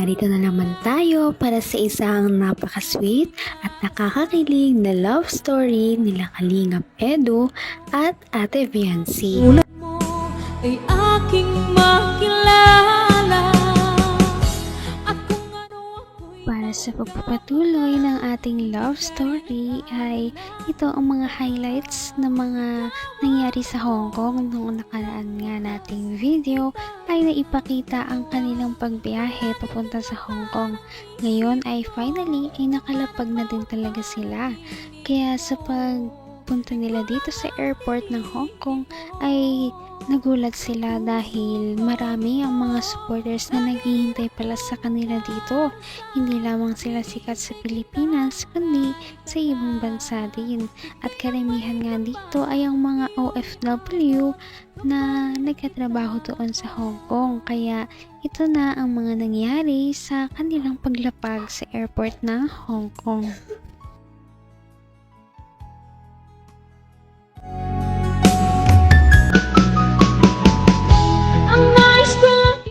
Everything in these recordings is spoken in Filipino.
narito na naman tayo para sa isang napaka-sweet at nakakakilig na love story nila Kalingap Edu at Ate Viancy. Mo ay aking makilala at kung ano ako'y Para sa pagpapatuloy ng ating love story ay ito ang mga highlights ng mga nangyari sa Hong Kong noong nakaraan nga nating video ay naipakita ang kanilang pagbiyahe papunta sa Hong Kong. Ngayon ay finally ay nakalapag na din talaga sila. Kaya sa pagpunta nila dito sa airport ng Hong Kong ay nagulat sila dahil marami ang mga supporters na naghihintay pala sa kanila dito. Hindi lamang sila sikat sa Pilipinas kundi sa ibang bansa din. At karamihan nga dito ay ang mga OFW na nagkatrabaho doon sa Hong Kong. Kaya ito na ang mga nangyari sa kanilang paglapag sa airport ng Hong Kong.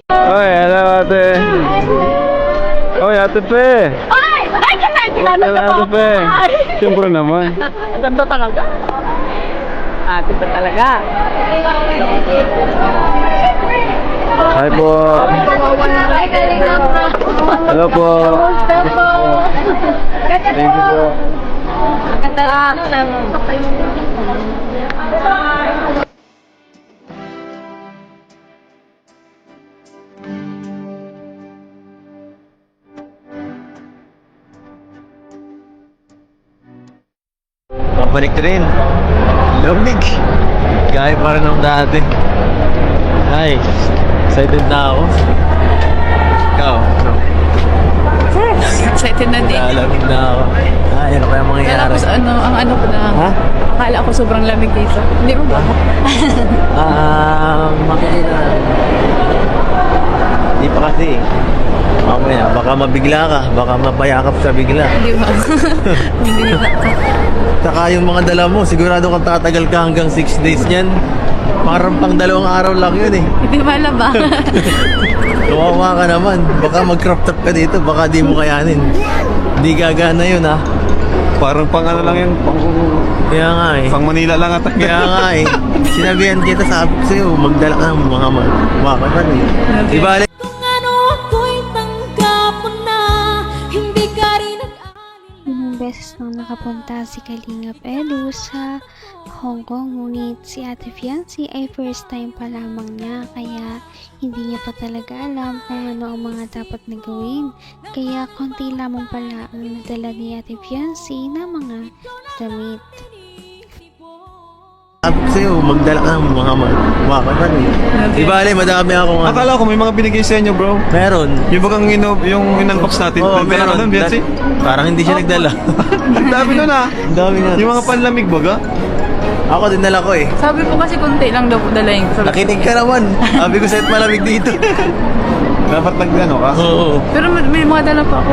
Oy, hello ate. Oy, ate Pe. Ay! Ay! Hello ate Pe. Siyempre naman. Ang ganda talaga. Ate ba talaga? Hi po. Hello po. Thank you po. Ganda ka. Pabalik na rin. Lamig. Gaya pa rin ng dati. Ay, excited na ako. Ikaw, ano? Excited na din. Lamig na ako. Ay, ano kaya Akala mangyayari? ko, ang ano ko na, Ha? akala ko sobrang lamig dito. Hindi mo ba? Makikita. Hindi pa kasi. Mamaya, baka mabigla ka. Baka mapayakap sa bigla. Hindi ba? Hindi ba? Saka yung mga dala mo, sigurado kang tatagal ka hanggang 6 days niyan. Parang pang 2 araw lang yun eh. Hindi malaba. Kawawa ka naman. Baka mag-crop top ka dito, baka di mo kayanin. Hindi gagana yun ha. Parang pang ano lang yan, Kaya nga eh. pang Manila lang ata. Kaya nga eh. Sinabihan kita, sabi ko sa'yo, magdala ka ng mga makakan eh. Di bale, kung ano ako'y tanggap mo na hindi ka rin Ilang beses nang nakapunta si Kalingap Edu sa Hong Kong, ngunit si Ate Viancy ay first time pa lamang niya, kaya hindi niya pa talaga alam kung ano ang mga dapat na gawin. Kaya konti lamang pala ang nadala ni Ate Viancy na mga damit. sabi ko sa'yo, magdala ka ng mga makakan eh. Di bale, madami akong ano. Akala ko may mga binigay sa inyo, bro. Meron. Yung bagang yung in-unbox natin. Oo, Nagdala ka meron. nun, Betsy? Parang hindi siya nagdala. Ang dami nun ah. Ang dami nga. Yung mga panlamig baga. Ako dinala ko eh. Sabi ko kasi konti lang daw po dalayin. Nakinig ka naman. Sabi ko sa'yo, malamig dito. Dapat nagdano ka. Oo. Pero may mga dala pa ako.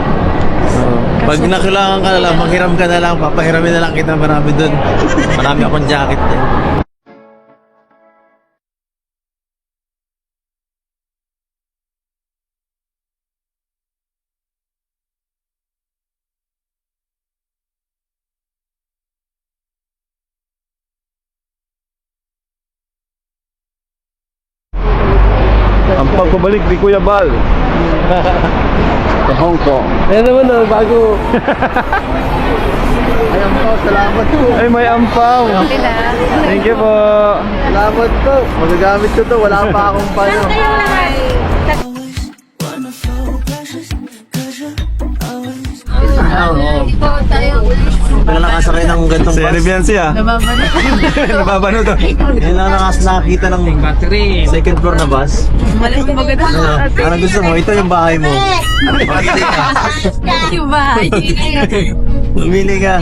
Pag nakilangan ka na lang, manghiram ka na lang, papahiramin na lang kita marami dun. Marami akong jacket din. Ang pagpabalik ni Kuya Bal. Sa Hong Kong. Ayan naman na, bago. Ayan po, salamat po. Ay, may ampaw. Thank you po. Salamat po. Magagamit ko to, wala pa akong payo. Wala nakasakay ng gantong Si Ate bus. Viancy ah. Nababalik. Nababano to. Yan lang nakakita ng second floor na bus. Malis mo maganda. Ano gusto mo? Ito yung bahay mo. Pamili ka. Thank you, bye. Pumili ka.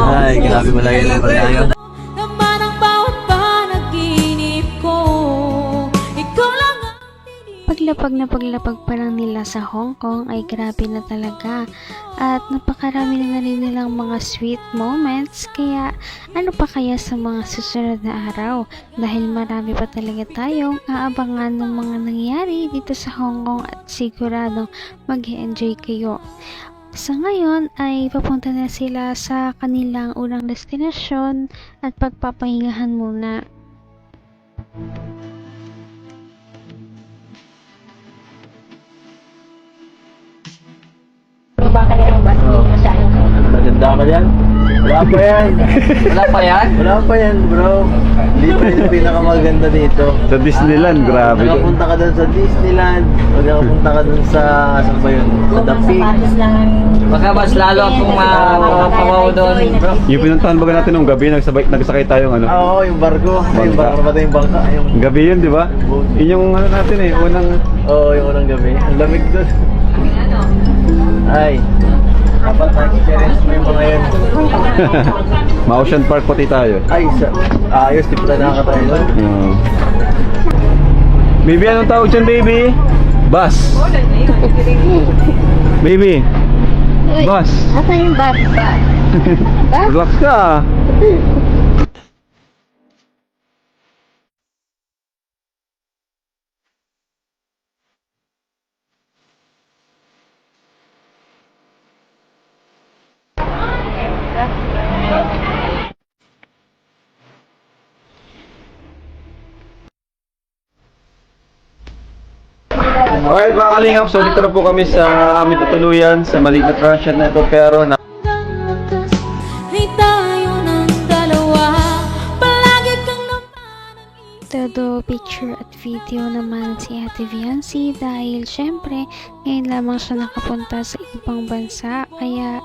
Ay, grabe malaki lang tayo. naman ang bawat panaginip ko ikaw lang ang Paglapag napaglapag pa lang nila sa Hong Kong ay grabe na talaga at napakarami na rin nilang mga sweet moments, kaya ano pa kaya sa mga susunod na araw dahil marami pa talaga tayong aabangan ng mga nangyari dito sa Hong Kong at siguradong mag-enjoy kayo. Sa ngayon ay papunta na sila sa kanilang unang destinasyon at pagpapahingahan muna. Maganda ka yan? Wala pa yan. Wala pa yan? Wala pa yan, bro. Hindi pa yung pinakamaganda dito. Sa Disneyland, grabe. Nakapunta ka dun sa Disneyland. Nakapunta ka dun sa, saan ba yun? Sa The Peak. Baka mas lalo akong mapapawaw doon, bro. Yung pinuntahan baga natin nung gabi, nagsakay tayong ano. Oo, yung barko. Yung barko ba yung bangka? Yung... Gabi yun, di ba? Yun yung ano natin eh, unang... Oo, yung unang gabi. Ang lamig dun. Ay. Dapat na-experience mo yung mga yun. Ma-Ocean Park pati tayo. Ay, ayos. Di pa tayo nakakatayo nun. Baby, anong tawag dyan, baby? Bus. Baby. Bus. Asan yung bus? Relax ka. Alright mga kalingap, so dito na po kami sa aming tutuluyan sa maliit na transient na ito, pero na Hanggang wakas ay tayo ng dalawa. Palagi kang napanag-iisip. Todo picture at video naman si Ate Viancy dahil syempre ngayon lamang siya nakapunta sa ibang bansa, kaya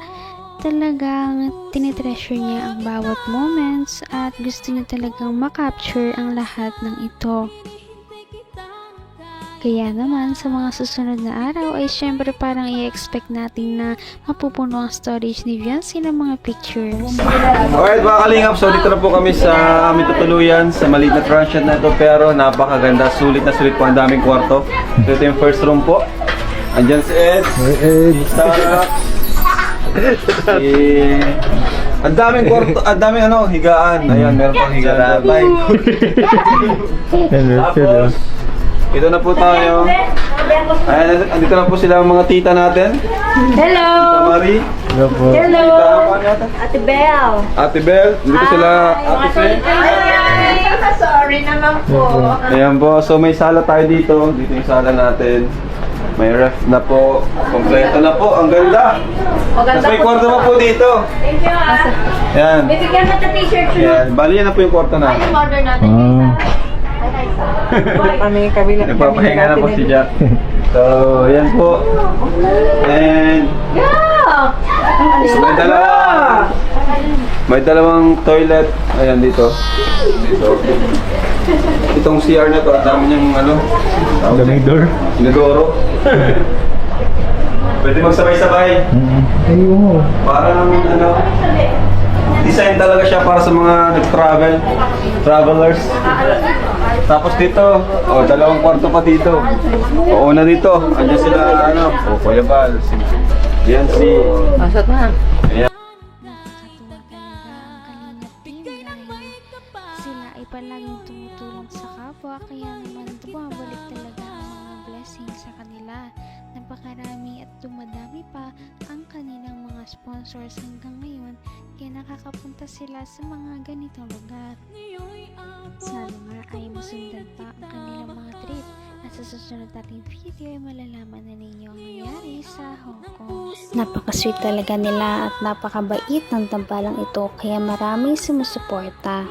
talagang tinitreasure niya ang bawat moments at gusto niya talagang makapture ang lahat ng ito. Kaya naman sa mga susunod na araw ay syempre parang i-expect natin na mapupuno ang storage ni Viancy ng mga pictures. Alright mga kalingap, so dito na po kami sa aming tutuluyan sa maliit na transient na ito, pero napakaganda, sulit na sulit po, ang daming kwarto. So ito yung first room po. Andyan si Ed, si Sarah, ang daming kwarto, ang daming higaan. Ayan, meron pang higaan. Tapos, ito na po tayo. Ayan, andito na po sila ang mga tita natin. Hello! Tita Marie. Hello po. Hello! Tita, Ate Belle! Ate Belle. Dito sila Ate Fe. Sorry naman po. Ayan po. So may sala tayo dito. Dito yung sala natin. May ref na po. Kompleto na po. Ang ganda. Tapos may kwarto pa po dito. Thank you. Ayan. Bibigyan mo ng t-shirt Ayan. Bali yan na po yung kwarto natin. order natin. Kami kabila. Nagpapahinga na po si Jack. So, ayan po. And may dalawang toilet. Ayan dito. Itong CR na to, ang dami niyang daming door. Inodoro. Pwede magsabay-sabay. Parang design talaga siya para sa mga travelers. Tapos dito, dalawang kwarto pa dito. Una dito, andyan sila, Kuya Bal, Viancy. Pasok na. Ayan. Nakakatuwa talaga ang Kalingap team dahil sila ay palaging tumutulong sa kapwa, kaya naman bumabalik talaga ang mga blessings sa kanila. Napakarami at dumadami pa ang kanilang mga sponsors hanggang ngayon, kaya nakakapunta sila sa mga ganitong lugar. Sana nga ay masundan pa ang kanilang mga trip at sa susunod nating video ay malalaman na ninyo ang nangyari sa Hong Kong. Napaka-sweet talaga nila at napakabait ng tambalang ito, kaya maraming sumusuporta.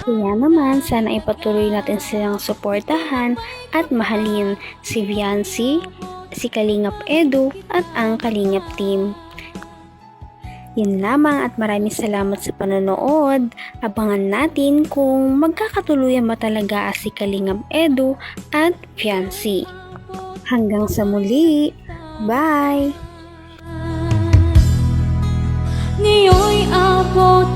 Kaya naman, sana ipatuloy natin silang suportahan at mahalin si Viancy, si Kalingap Edu at ang Kalingap team. Yan lamang at maraming salamat sa panonood. Abangan natin kung magkakatuluyan ba talaga si Kalingap Edu at Viancy. Hanggang sa muli. Bye! Ngayon'y abot